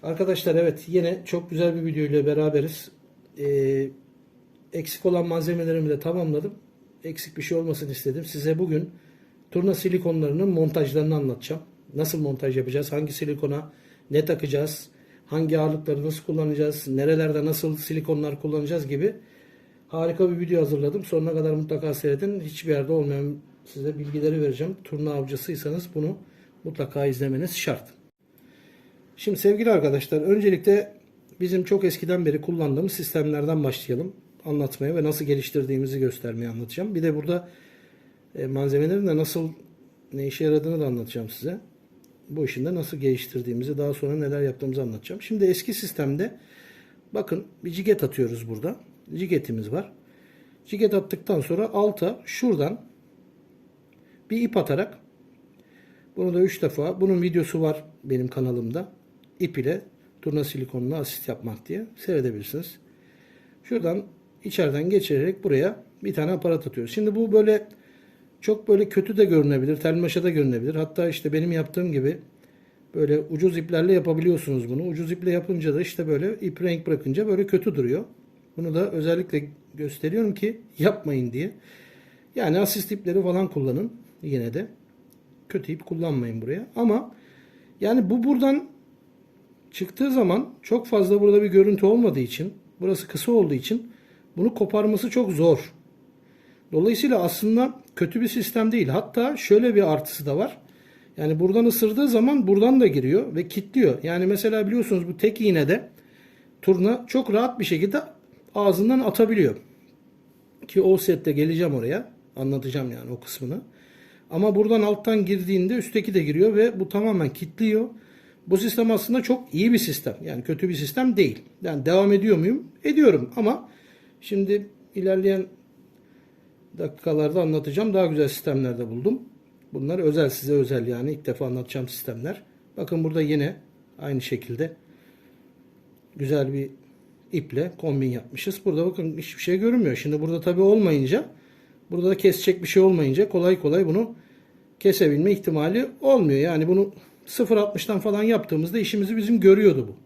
Arkadaşlar evet yine çok güzel bir video ile beraberiz. Eksik olan malzemelerimi de tamamladım. Eksik bir şey olmasın istedim. Size bugün turna silikonlarının montajlarını anlatacağım. Nasıl montaj yapacağız? Hangi silikona ne takacağız? Hangi ağırlıkları nasıl kullanacağız? Nerelerde nasıl silikonlar kullanacağız gibi harika bir video hazırladım. Sonuna kadar mutlaka seyredin. Hiçbir yerde olmayan size bilgileri vereceğim. Turna avcısıysanız bunu mutlaka izlemeniz şart. Şimdi sevgili arkadaşlar öncelikle bizim çok eskiden beri kullandığımız sistemlerden başlayalım anlatmaya ve nasıl geliştirdiğimizi göstermeye anlatacağım. Bir de burada malzemelerin de nasıl ne işe yaradığını da anlatacağım size. Bu işin de nasıl geliştirdiğimizi daha sonra neler yaptığımızı anlatacağım. Şimdi eski sistemde bakın bir ciget atıyoruz burada. Cigetimiz var. Ciget attıktan sonra alta şuradan bir ip atarak bunu da 3 defa bunun videosu var benim kanalımda. İp ile turna silikonuna asist yapmak diye seyredebilirsiniz. Şuradan içeriden geçirerek buraya bir tane aparat atıyoruz. Şimdi bu böyle çok böyle kötü de görünebilir. Telmaşa da görünebilir. Hatta işte benim yaptığım gibi böyle ucuz iplerle yapabiliyorsunuz bunu. Ucuz iple yapınca da işte böyle ip renk bırakınca böyle kötü duruyor. Bunu da özellikle gösteriyorum ki yapmayın diye. Yani asist ipleri falan kullanın yine de. Kötü ip kullanmayın buraya. Ama yani bu buradan çıktığı zaman çok fazla burada bir görüntü olmadığı için, burası kısa olduğu için bunu koparması çok zor. Dolayısıyla aslında kötü bir sistem değil. Hatta şöyle bir artısı da var. Yani buradan ısırdığı zaman buradan da giriyor ve kilitliyor. Yani mesela biliyorsunuz bu tek iğnede turna çok rahat bir şekilde ağzından atabiliyor. Ki o sette geleceğim oraya. Anlatacağım yani o kısmını. Ama buradan alttan girdiğinde üstteki de giriyor ve bu tamamen kilitliyor. Bu sistem aslında çok iyi bir sistem. Yani kötü bir sistem değil. Yani devam ediyor muyum? Ediyorum ama şimdi ilerleyen dakikalarda anlatacağım. Daha güzel sistemler de buldum. Bunlar özel, size özel yani ilk defa anlatacağım sistemler. Bakın burada yine aynı şekilde güzel bir iple kombin yapmışız. Burada bakın hiçbir şey görünmüyor. Şimdi burada tabii olmayınca, burada da kesecek bir şey olmayınca kolay kolay bunu kesebilme ihtimali olmuyor. Yani bunu 0.60'dan falan yaptığımızda işimizi bizim görüyordu bu.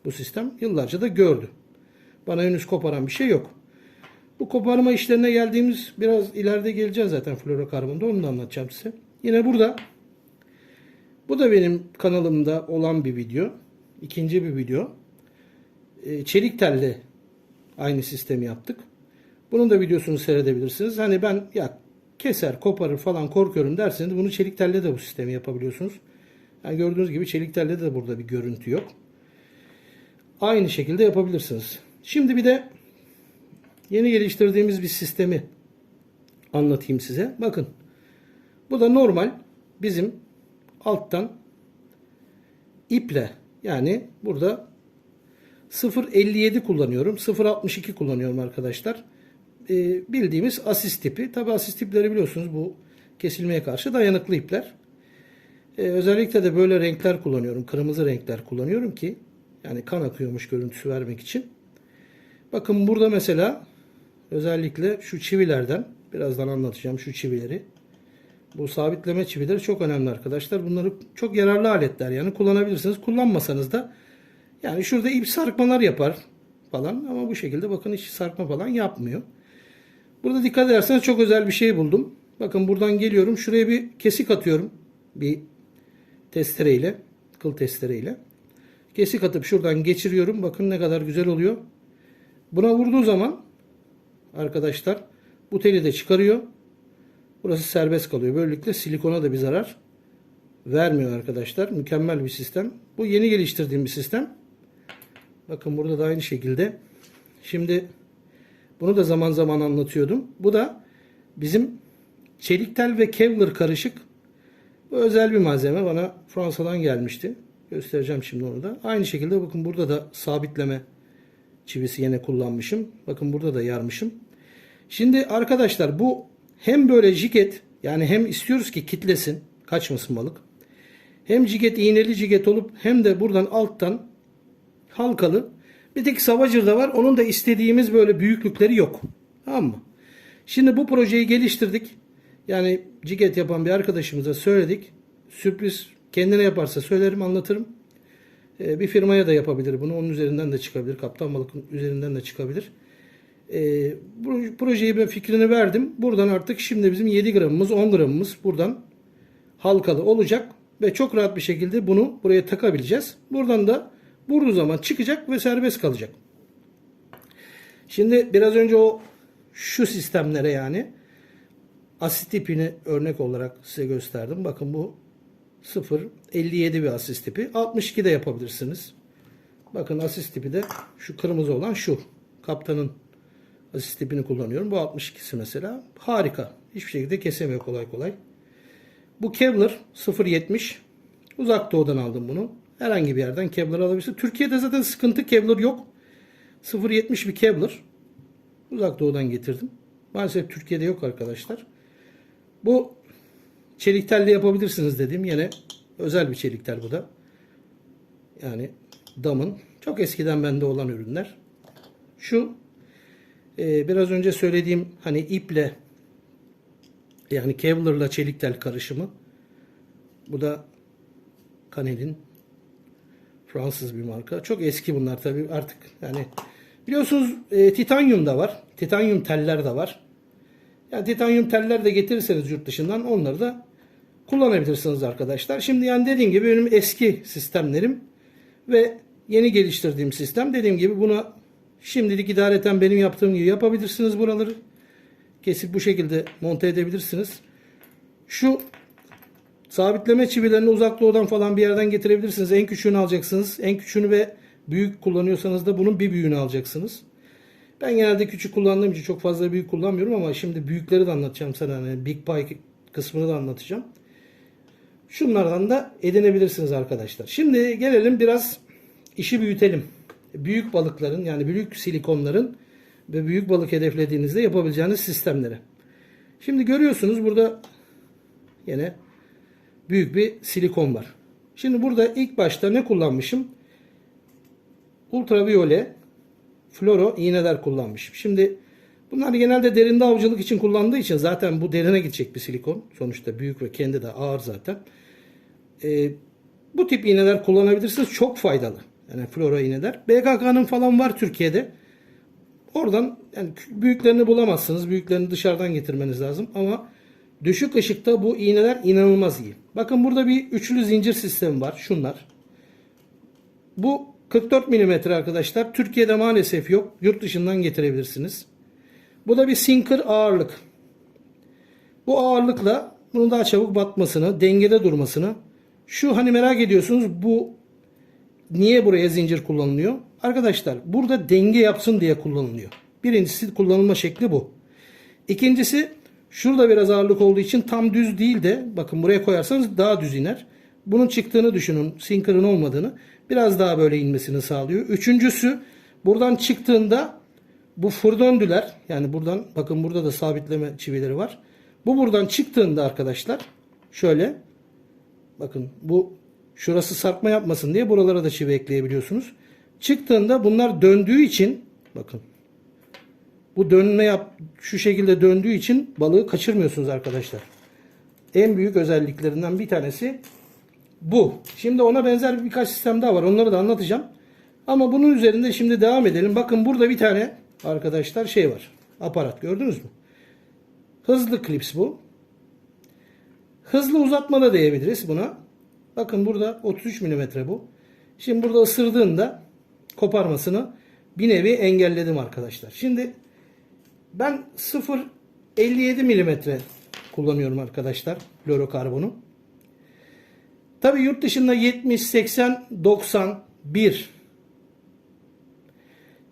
Bu sistem yıllarca da gördü. Bana henüz koparan bir şey yok. Bu koparma işlerine geldiğimiz biraz ileride geleceğiz zaten fluorokarbonda. Onu da anlatacağım size. Yine burada bu da benim kanalımda olan bir video. İkinci bir video. Çelik telle aynı sistemi yaptık. Bunun da videosunu seyredebilirsiniz. Hani ben ya keser, koparır falan korkuyorum derseniz bunu çelik telle de bu sistemi yapabiliyorsunuz. Yani gördüğünüz gibi çelik telle de burada bir görüntü yok. Aynı şekilde yapabilirsiniz. Şimdi bir de yeni geliştirdiğimiz bir sistemi anlatayım size. Bakın. Bu da normal bizim alttan iple yani burada 0.57 kullanıyorum. 0.62 kullanıyorum arkadaşlar. Bildiğimiz asist tipi. Tabi asist tipleri biliyorsunuz bu kesilmeye karşı dayanıklı ipler. Özellikle de böyle renkler kullanıyorum. Kırmızı renkler kullanıyorum ki yani kan akıyormuş görüntüsü vermek için. Bakın burada mesela özellikle şu çivilerden birazdan anlatacağım şu çivileri. Bu sabitleme çivileri çok önemli arkadaşlar. Bunları çok yararlı aletler yani kullanabilirsiniz. Kullanmasanız da yani şurada ip sarkmalar yapar falan ama bu şekilde bakın hiç sarkma falan yapmıyor. Burada dikkat ederseniz çok özel bir şey buldum. Bakın buradan geliyorum. Şuraya bir kesik atıyorum. Bir testereyle, kıl testereyle. Kesik atıp şuradan geçiriyorum. Bakın ne kadar güzel oluyor. Buna vurduğu zaman arkadaşlar bu teli de çıkarıyor. Burası serbest kalıyor. Böylelikle silikona da bir zarar vermiyor arkadaşlar. Mükemmel bir sistem. Bu yeni geliştirdiğim bir sistem. Bakın burada da aynı şekilde. Şimdi bunu da zaman zaman anlatıyordum. Bu da bizim çelik tel ve Kevlar karışık. Bu özel bir malzeme. Bana Fransa'dan gelmişti. Göstereceğim şimdi onu da. Aynı şekilde bakın burada da sabitleme çivisi yine kullanmışım. Bakın burada da yarmışım. Şimdi arkadaşlar bu hem böyle jiget yani hem istiyoruz ki kitlesin, kaçmasın balık. Hem jiget iğneli jiget olup hem de buradan alttan halkalı. Bir tek Savagger'da var. Onun da istediğimiz böyle büyüklükleri yok. Tamam mı? Şimdi bu projeyi geliştirdik. Yani jiget yapan bir arkadaşımıza söyledik. Sürpriz kendine yaparsa söylerim anlatırım. Bir firmaya da yapabilir bunu. Onun üzerinden de çıkabilir. Kaptan balıkın üzerinden de çıkabilir. Bu projeyi ben fikrini verdim. Buradan artık şimdi bizim 7 gramımız 10 gramımız buradan halkalı olacak. Ve çok rahat bir şekilde bunu buraya takabileceğiz. Buradan da vurduğu zaman çıkacak ve serbest kalacak. Şimdi biraz önce şu sistemlere yani asit tipini örnek olarak size gösterdim. Bakın bu 0.57 bir asit tipi. 62 de yapabilirsiniz. Bakın asit tipi de şu kırmızı olan şu. Kaptanın asit tipini kullanıyorum. Bu 62'si mesela. Harika. Hiçbir şekilde kesemiyor kolay kolay. Bu Kevlar 0.70. Uzak Doğu'dan aldım bunu. Herhangi bir yerden Kevlar alabilirsiniz. Türkiye'de zaten sıkıntı Kevlar yok. 0.70 bir Kevlar. Uzak Doğu'dan getirdim. Maalesef Türkiye'de yok arkadaşlar. Bu çelik telle yapabilirsiniz dediğim yine özel bir çelik tel bu da. Yani Dam'ın çok eskiden bende olan ürünler. Şu biraz önce söylediğim hani iple yani Kevlar'la çelik tel karışımı. Bu da Canel'in Fransız bir marka. Çok eski bunlar tabii artık yani biliyorsunuz titanyum da var. Titanyum teller de var. Yani titanyum teller de getirirseniz yurt dışından onları da kullanabilirsiniz arkadaşlar. Şimdi yani dediğim gibi benim eski sistemlerim ve yeni geliştirdiğim sistem. Dediğim gibi buna şimdilik idareten benim yaptığım gibi yapabilirsiniz buraları. Kesip bu şekilde monte edebilirsiniz. Şu sabitleme çivilerini Uzak Doğu'dan falan bir yerden getirebilirsiniz. En küçüğünü alacaksınız. En küçüğünü ve büyük kullanıyorsanız da bunun bir büyüğünü alacaksınız. Ben genelde küçük kullandığım için çok fazla büyük kullanmıyorum ama şimdi büyükleri de anlatacağım sana. Yani Big Pie kısmını da anlatacağım. Şunlardan da edinebilirsiniz arkadaşlar. Şimdi gelelim biraz işi büyütelim. Büyük balıkların yani büyük silikonların ve büyük balık hedeflediğinizde yapabileceğiniz sistemleri. Şimdi görüyorsunuz burada yine büyük bir silikon var. Şimdi burada ilk başta ne kullanmışım? Ultraviyole floro iğneler kullanmışım. Şimdi bunlar genelde derinde avcılık için kullandığı için zaten bu derine gidecek bir silikon. Sonuçta büyük ve kendi de ağır zaten. Bu tip iğneler kullanabilirsiniz. Çok faydalı. Yani floro iğneler. BKK'nın falan var Türkiye'de. Oradan yani büyüklerini bulamazsınız. Büyüklerini dışarıdan getirmeniz lazım. Ama düşük ışıkta bu iğneler inanılmaz iyi. Bakın burada bir üçlü zincir sistemi var. Şunlar. Bu 44 mm arkadaşlar. Türkiye'de maalesef yok. Yurt dışından getirebilirsiniz. Bu da bir sinker ağırlık. Bu ağırlıkla bunun daha çabuk batmasını, dengede durmasını. Şu hani merak ediyorsunuz bu niye buraya zincir kullanılıyor? Arkadaşlar burada denge yapsın diye kullanılıyor. Birincisi kullanılma şekli bu. İkincisi şurada biraz ağırlık olduğu için tam düz değil de bakın buraya koyarsanız daha düz iner. Bunun çıktığını düşünün. Sinker'ın olmadığını. Biraz daha böyle inmesini sağlıyor. Üçüncüsü buradan çıktığında bu furdöndüler yani buradan bakın burada da sabitleme çivileri var. Bu buradan çıktığında arkadaşlar şöyle bakın bu şurası sarkma yapmasın diye buralara da çivi ekleyebiliyorsunuz. Çıktığında bunlar döndüğü için bakın bu şu şekilde döndüğü için balığı kaçırmıyorsunuz arkadaşlar. En büyük özelliklerinden bir tanesi bu. Şimdi ona benzer birkaç sistem daha var. Onları da anlatacağım. Ama bunun üzerinde şimdi devam edelim. Bakın burada bir tane arkadaşlar şey var. Aparat gördünüz mü? Hızlı klips bu. Hızlı uzatma da diyebiliriz buna. Bakın burada 33 mm bu. Şimdi burada ısırdığında koparmasını bir nevi engelledim arkadaşlar. Şimdi ben 0.57 mm kullanıyorum arkadaşlar fluorokarbonu. Tabi yurt dışında 70, 80, 90, 1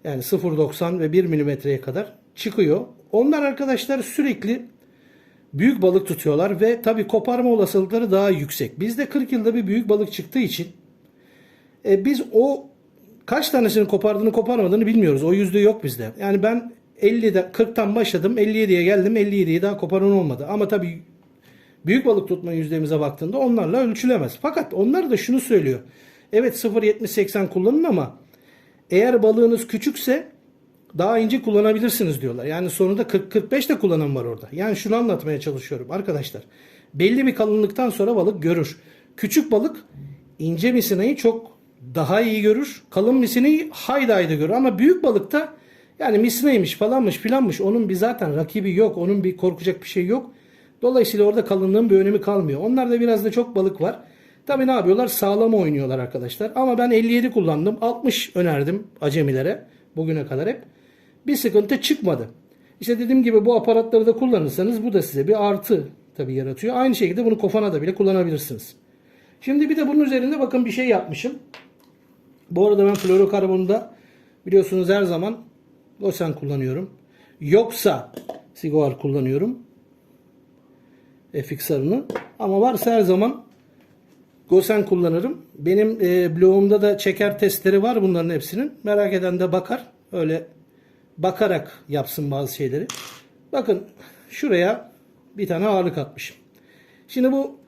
yani 0.90 ve 1 milimetreye kadar çıkıyor. Onlar arkadaşlar sürekli büyük balık tutuyorlar ve tabi koparma olasılıkları daha yüksek. Bizde 40 yılda bir büyük balık çıktığı için biz o kaç tanesini kopardığını koparmadığını bilmiyoruz. O yüzde yok bizde. Yani ben 40'tan başladım 57'ye geldim 57'yi daha koparan olmadı. Ama tabi büyük balık tutma yüzdemize baktığında onlarla ölçülemez. Fakat onlar da şunu söylüyor. Evet 0.70-80 kullanın ama eğer balığınız küçükse daha ince kullanabilirsiniz diyorlar. Yani sonunda 40-45 de kullanan var orada. Yani şunu anlatmaya çalışıyorum arkadaşlar. Belli bir kalınlıktan sonra balık görür. Küçük balık ince misinayı çok daha iyi görür. Kalın misineyi haydi haydi görür. Ama büyük balıkta yani misineymiş falanmış filanmış onun bir zaten rakibi yok. Onun bir korkacak bir şey yok. Dolayısıyla orada kalınlığın bir önemi kalmıyor. Onlarda biraz da çok balık var. Tabii ne yapıyorlar? Sağlam oynuyorlar arkadaşlar. Ama ben 57 kullandım. 60 önerdim acemilere. Bugüne kadar hep. Bir sıkıntı çıkmadı. İşte dediğim gibi bu aparatları da kullanırsanız bu da size bir artı tabii yaratıyor. Aynı şekilde bunu kofana da bile kullanabilirsiniz. Şimdi bir de bunun üzerinde bakın bir şey yapmışım. Bu arada ben florokarbonda biliyorsunuz her zaman Gosen kullanıyorum. Yoksa Sigor kullanıyorum. FXR'ını. Ama varsa her zaman Gosen kullanırım. Benim blogumda da çeker testleri var bunların hepsinin. Merak eden de bakar. Öyle bakarak yapsın bazı şeyleri. Bakın şuraya bir tane ağırlık atmışım. Şimdi bu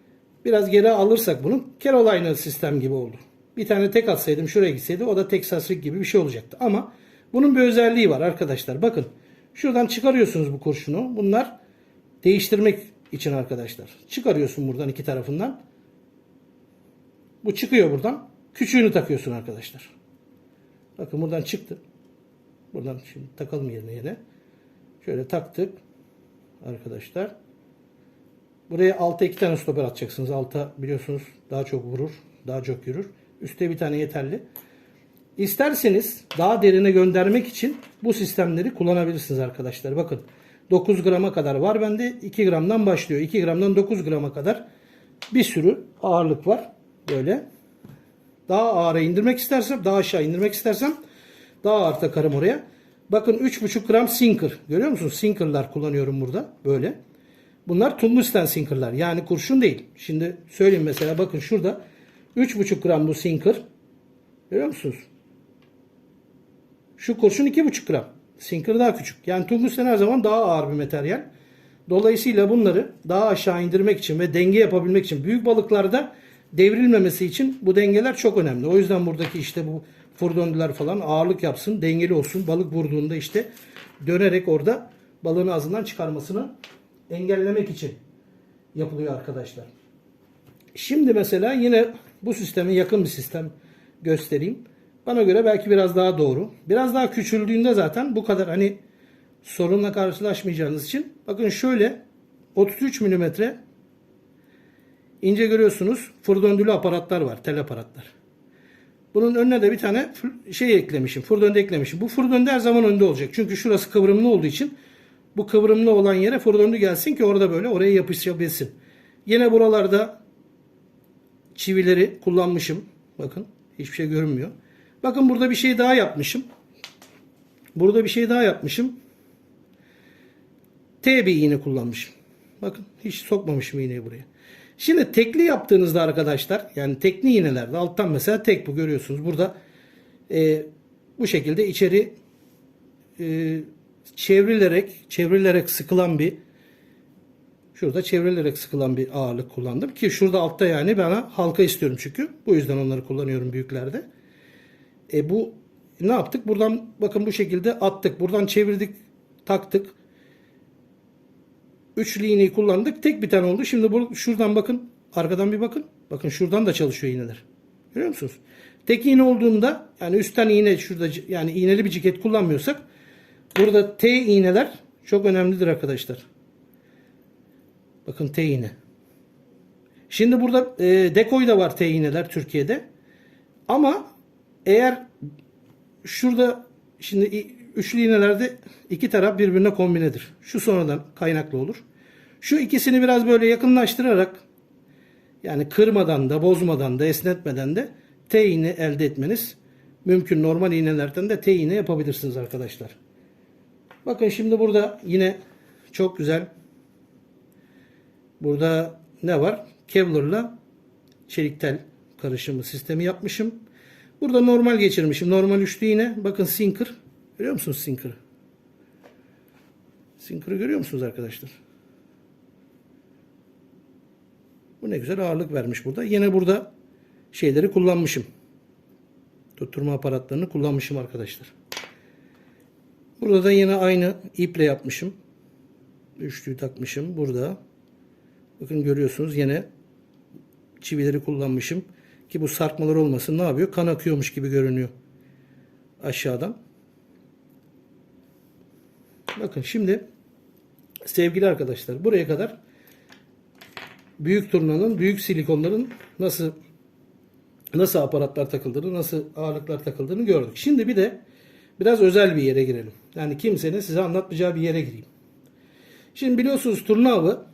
biraz geri alırsak bunu Carolina sistem gibi oldu. Bir tane tek atsaydım şuraya gitseydi o da Texas Rig gibi bir şey olacaktı. Ama bunun bir özelliği var arkadaşlar. Bakın şuradan çıkarıyorsunuz bu kurşunu. Bunlar değiştirmek için arkadaşlar. Çıkarıyorsun buradan iki tarafından. Bu çıkıyor buradan. Küçüğünü takıyorsun arkadaşlar. Bakın buradan çıktı. Buradan şimdi takalım yerine yine. Şöyle taktık arkadaşlar. Buraya alta iki tane stoper atacaksınız. Alta biliyorsunuz daha çok vurur. Daha çok yürür. Üste bir tane yeterli. İsterseniz daha derine göndermek için bu sistemleri kullanabilirsiniz arkadaşlar. Bakın 9 grama kadar var bende. 2 gramdan başlıyor. 2 gramdan 9 grama kadar bir sürü ağırlık var. Böyle. Daha ağıra indirmek istersem, daha aşağı indirmek istersem daha ağır takarım oraya. Bakın 3,5 gram sinker. Görüyor musunuz? Sinker'lar kullanıyorum burada. Böyle. Bunlar tungsten sinker'lar. Yani kurşun değil. Şimdi söyleyeyim mesela bakın şurada 3,5 gram bu sinker. Görüyor musunuz? Şu kurşun 2,5 gram. Sinker daha küçük. Yani tungsten her zaman daha ağır bir materyal. Dolayısıyla bunları daha aşağı indirmek için ve denge yapabilmek için büyük balıklarda devrilmemesi için bu dengeler çok önemli. O yüzden buradaki işte bu furdöndüler falan ağırlık yapsın, dengeli olsun. Balık vurduğunda işte dönerek orada balığın ağzından çıkarmasını engellemek için yapılıyor arkadaşlar. Şimdi mesela yine bu sisteme yakın bir sistem göstereyim. Bana göre belki biraz daha doğru. Biraz daha küçüldüğünde zaten bu kadar hani sorunla karşılaşmayacağınız için. Şey şöyle 33 milimetre ince görüyorsunuz furdöndülü aparatlar var. Tel aparatlar. Bunun önüne de bir tane şey eklemişim. Furdöndü eklemişim. Bu furdöndü her zaman önde olacak. Çünkü şurası kıvrımlı olduğu için bu kıvrımlı olan yere furdöndü gelsin ki orada böyle oraya yapışabilsin. Yine buralarda çivileri kullanmışım. Bakın hiçbir şey görünmüyor. Bakın burada bir şey daha yapmışım. Burada bir şey daha yapmışım. T bir iğne kullanmışım. Bakın hiç sokmamışım iğneyi buraya. Şimdi tekli yaptığınızda arkadaşlar yani tekli iğnelerde alttan mesela tek bu görüyorsunuz. Burada bu şekilde içeri çevrilerek sıkılan bir şurada çevrilerek sıkılan bir ağırlık kullandım. Ki şurada altta yani bana halka istiyorum çünkü. Bu yüzden onları kullanıyorum büyüklerde. Bu ne yaptık? Buradan bakın bu şekilde attık. Buradan çevirdik, taktık. Üçlü iğneyi kullandık. Tek bir tane oldu. Şimdi şuradan bakın. Arkadan bir bakın. Bakın şuradan da çalışıyor iğneler. Görüyor musunuz? Tek iğne olduğunda yani üstten iğne şurada yani iğneli bir ciket kullanmıyorsak burada T iğneler çok önemlidir arkadaşlar. Bakın T iğne. Şimdi burada dekoy da var T iğneler Türkiye'de. Ama eğer şurada şimdi üçlü iğnelerde iki taraf birbirine kombinedir. Şu sonradan kaynaklı olur. Şu ikisini biraz böyle yakınlaştırarak yani kırmadan da bozmadan da esnetmeden de T iğne elde etmeniz mümkün. Normal iğnelerden de T iğne yapabilirsiniz arkadaşlar. Bakın şimdi burada yine çok güzel burada ne var? Kevlar'la çelik tel karışımı sistemi yapmışım. Burada normal geçirmişim. Normal üçlü iğne. Bakın sinker. Görüyor musunuz sinker'ı? Sinker'ı görüyor musunuz arkadaşlar? Bu ne güzel ağırlık vermiş burada. Yine burada şeyleri kullanmışım. Tutturma aparatlarını kullanmışım arkadaşlar. Burada da yine aynı iple yapmışım. Üçlüyü takmışım burada. Bakın görüyorsunuz yine çivileri kullanmışım. Ki bu sarkmalar olmasın, ne yapıyor? Kan akıyormuş gibi görünüyor aşağıdan. Bakın şimdi sevgili arkadaşlar, buraya kadar büyük turnanın, büyük silikonların nasıl aparatlar takıldığını, nasıl ağırlıklar takıldığını gördük. Şimdi bir de biraz özel bir yere girelim. Yani kimsenin size anlatmayacağı bir yere gireyim. Şimdi biliyorsunuz turna avı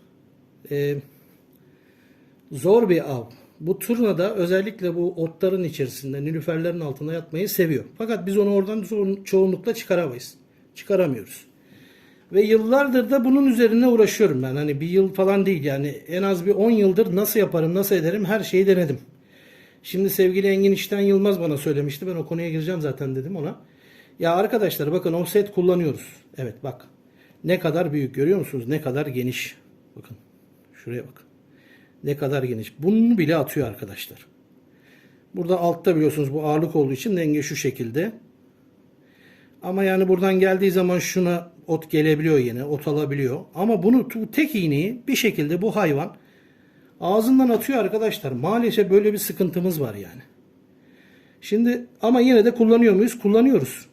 zor bir av. Bu turnada özellikle bu otların içerisinde, nilüferlerin altında yatmayı seviyor. Fakat biz onu oradan çoğunlukla çıkaramayız. Çıkaramıyoruz. Ve yıllardır da bunun üzerine uğraşıyorum ben. Hani bir yıl falan değil, yani en az bir 10 yıldır nasıl yaparım, nasıl ederim, her şeyi denedim. Şimdi sevgili Engin İşten Yılmaz bana söylemişti. Ben o konuya gireceğim zaten dedim ona. Ya arkadaşlar bakın, offset kullanıyoruz. Evet bak. Ne kadar büyük, görüyor musunuz? Ne kadar geniş. Bakın. Şuraya bakın. Ne kadar geniş. Bunu bile atıyor arkadaşlar. Burada altta biliyorsunuz bu ağırlık olduğu için denge şu şekilde. Ama yani buradan geldiği zaman şuna ot gelebiliyor yine. Ot alabiliyor. Ama bunu tek iğneyi bir şekilde bu hayvan ağzından atıyor arkadaşlar. Maalesef böyle bir sıkıntımız var yani. Şimdi ama yine de kullanıyor muyuz? Kullanıyoruz.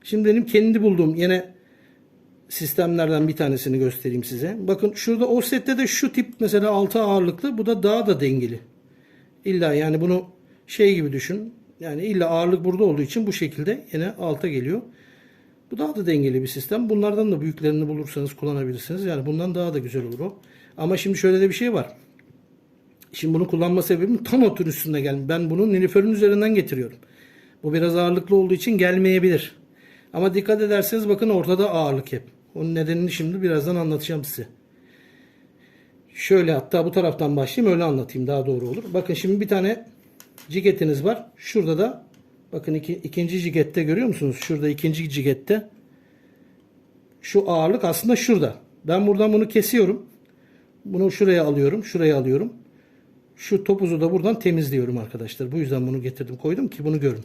Şimdi benim kendi bulduğum yine sistemlerden bir tanesini göstereyim size. Bakın şurada offset'te de şu tip mesela 6 ağırlıklı. Bu da daha da dengeli. İlla yani bunu şey gibi düşün. Yani illa ağırlık burada olduğu için bu şekilde yine alta geliyor. Bu daha da dengeli bir sistem. Bunlardan da büyüklerini bulursanız kullanabilirsiniz. Yani bundan daha da güzel olur o. Ama şimdi şöyle de bir şey var. Şimdi bunu kullanma sebebim tam otun üstünde gelmiyor. Ben bunu nilüferin üzerinden getiriyorum. Bu biraz ağırlıklı olduğu için gelmeyebilir. Ama dikkat ederseniz bakın ortada ağırlık hep. Onun nedenini şimdi birazdan anlatacağım size. Şöyle hatta bu taraftan başlayayım, öyle anlatayım daha doğru olur. Bakın şimdi bir tane ciketiniz var. Şurada da bakın ikinci cikette görüyor musunuz? Şurada ikinci cikette şu ağırlık aslında şurada. Ben buradan bunu kesiyorum. Bunu şuraya alıyorum. Şuraya alıyorum. Şu topuzu da buradan temizliyorum arkadaşlar. Bu yüzden bunu getirdim koydum ki bunu görün.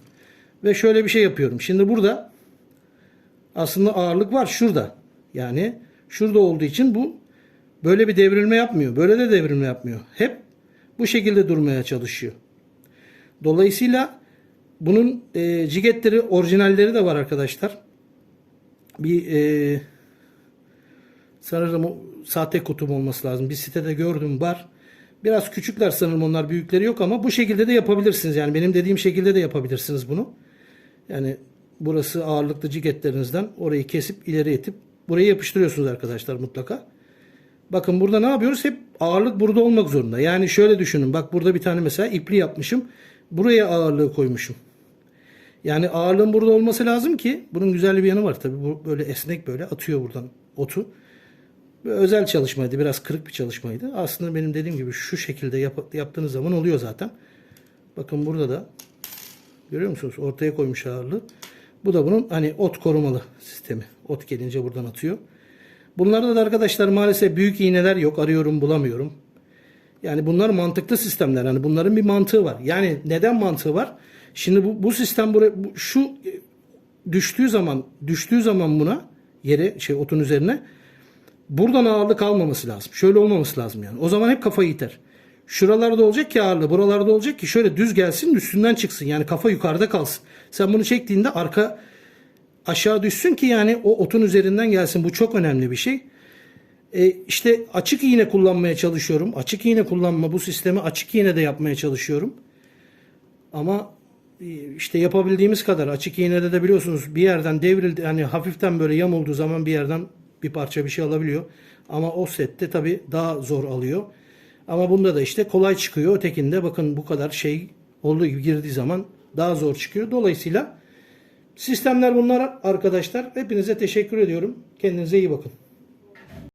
Ve şöyle bir şey yapıyorum. Şimdi burada aslında ağırlık var şurada. Yani şurada olduğu için bu böyle bir devrilme yapmıyor. Böyle de devrilme yapmıyor. Hep bu şekilde durmaya çalışıyor. Dolayısıyla bunun ciketleri, orijinalleri de var arkadaşlar. Bir sanırım o sahte kutum olması lazım. Bir sitede gördüm, var. Biraz küçükler sanırım onlar, büyükleri yok ama bu şekilde de yapabilirsiniz. Yani benim dediğim şekilde de yapabilirsiniz bunu. Yani burası ağırlıklı ciketlerinizden orayı kesip ileri itip buraya yapıştırıyorsunuz arkadaşlar mutlaka. Bakın burada ne yapıyoruz? Hep ağırlık burada olmak zorunda. Yani şöyle düşünün. Bak burada bir tane mesela ipli yapmışım. Buraya ağırlığı koymuşum. Yani ağırlığın burada olması lazım ki, bunun güzel bir yanı var tabii. Bu böyle esnek, böyle atıyor buradan otu. Özel çalışmaydı. Biraz kırık bir çalışmaydı. Aslında benim dediğim gibi şu şekilde yaptığınız zaman oluyor zaten. Bakın burada da görüyor musunuz? Ortaya koymuş ağırlığı. Bu da bunun hani ot korumalı sistemi. Ot gelince buradan atıyor. Bunlarda da arkadaşlar maalesef büyük iğneler yok. Arıyorum bulamıyorum. Yani bunlar mantıklı sistemler. Hani bunların bir mantığı var. Yani neden mantığı var? Şimdi bu sistem şu düştüğü zaman buna yere otun üzerine buradan ağırlık almaması lazım. Şöyle olmaması lazım yani. O zaman hep kafayı iter. Şuralarda olacak ki ağırlığı, buralarda olacak ki şöyle düz gelsin, üstünden çıksın. Yani kafa yukarıda kalsın. Sen bunu çektiğinde arka aşağı düşsün ki yani o otun üzerinden gelsin. Bu çok önemli bir şey. İşte açık iğne kullanmaya çalışıyorum. Açık iğne kullanma, bu sistemi açık iğne de yapmaya çalışıyorum. Ama işte yapabildiğimiz kadar. Açık iğnede de biliyorsunuz bir yerden devrildi, hani hafiften böyle yamulduğu zaman bir yerden bir parça bir şey alabiliyor. Ama offset'te tabii daha zor alıyor. Ama bunda da işte kolay çıkıyor. Ötekinde bakın bu kadar şey olduğu gibi girdiği zaman daha zor çıkıyor. Dolayısıyla sistemler bunlar arkadaşlar. Hepinize teşekkür ediyorum. Kendinize iyi bakın.